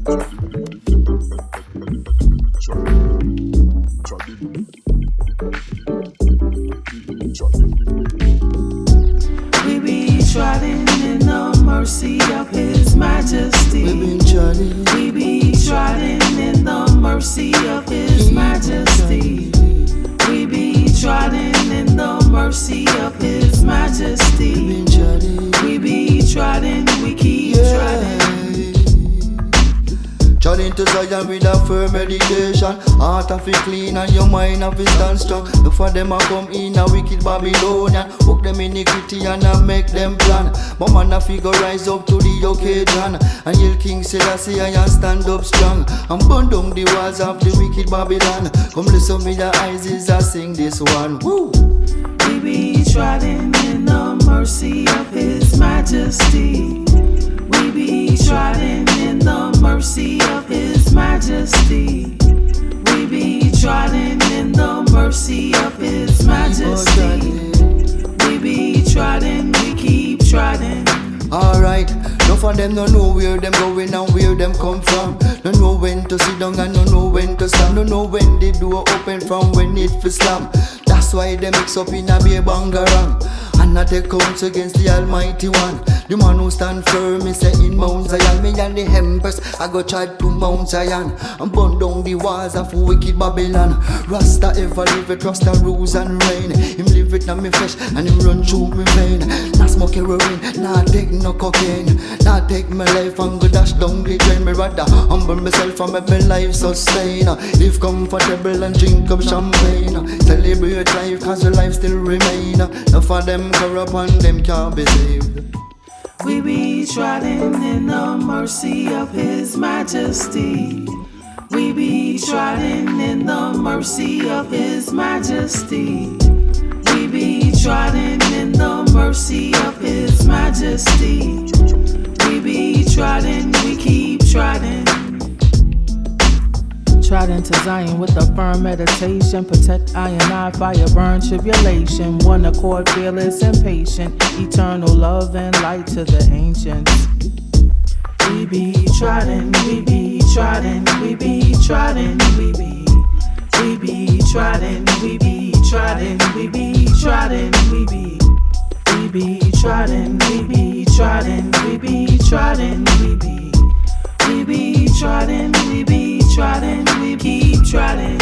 We be trotting in the mercy of His Majesty. We be trotting in the mercy of His Majesty. We be trotting in the mercy of His Majesty. We be trotting, we keep trotting. Journey to Zion with a firm meditation. Heart of it clean and your mind of it stand strong. Look for them a come in a wicked Babylonian. Hook them iniquity and a make them plan. But man a figure rise up to the occasion. And yell King Selassie and stand up strong. And burn down the walls of the wicked Babylon. Come listen me the Izes-I sing this one. Woo! We be trotting in the mercy of His Majesty. We be trotting in the mercy of His Majesty. We be trotting in the mercy of His Majesty. We be trotting, we keep trotting. Alright, enough of them don't know where them going and where them come from. Don't know when to sit down and don't know when to stand. Don't know when the door open from when it for slam. That's why they mix up in a beer bangarang. And not take counts against the Almighty One. The man who stand firm is in Mount Zion. Me and the Empress, I go try to Mount Zion and burn down the walls of wicked Babylon. Rasta ever live it, Rasta rules and reign. Him live it on me flesh and him run through me vein. Not smoke heroin, not take no cocaine. Not take my life and go dash down the drain. Me rather humble myself and make my life sustain. Live comfortable and drink up champagne. Celebrate life cause your life still remain. Now for them corrupt and them can't be saved. We be trotting in the mercy of His Majesty. We be trotting in the mercy of His Majesty. We be trotting in the mercy of His Majesty. We be trotting, we keep trotting. Trotting to Zion with a firm meditation. Protect I and I, fire burn tribulation. One accord, fearless and patient. Eternal love and light to the ancients. We be trotting, we be trotting, we be trotting, we be trotting, we be trotting, we be trotting, we be trotting, we be trotting, we be trotting, we be trotting, we be trotting, we keep trotting.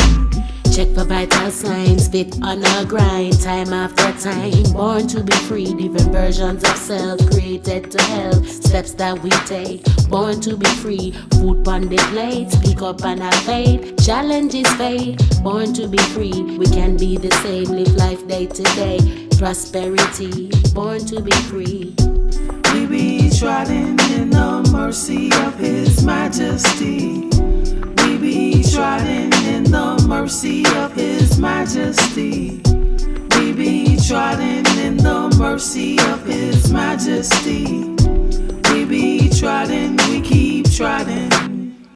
Check for vital signs, fit on a grind, time after time. Born to be free, different versions of self, created to help. Steps that we take, born to be free. Food on the plate, speak up and have faith. Challenges fade, born to be free. We can be the same, live life day to day. Prosperity, born to be free. We be trotting in the mercy of His Majesty. We be trotting in the mercy of His Majesty. We be trotting in the mercy of His Majesty. We be trotting, we keep trotting.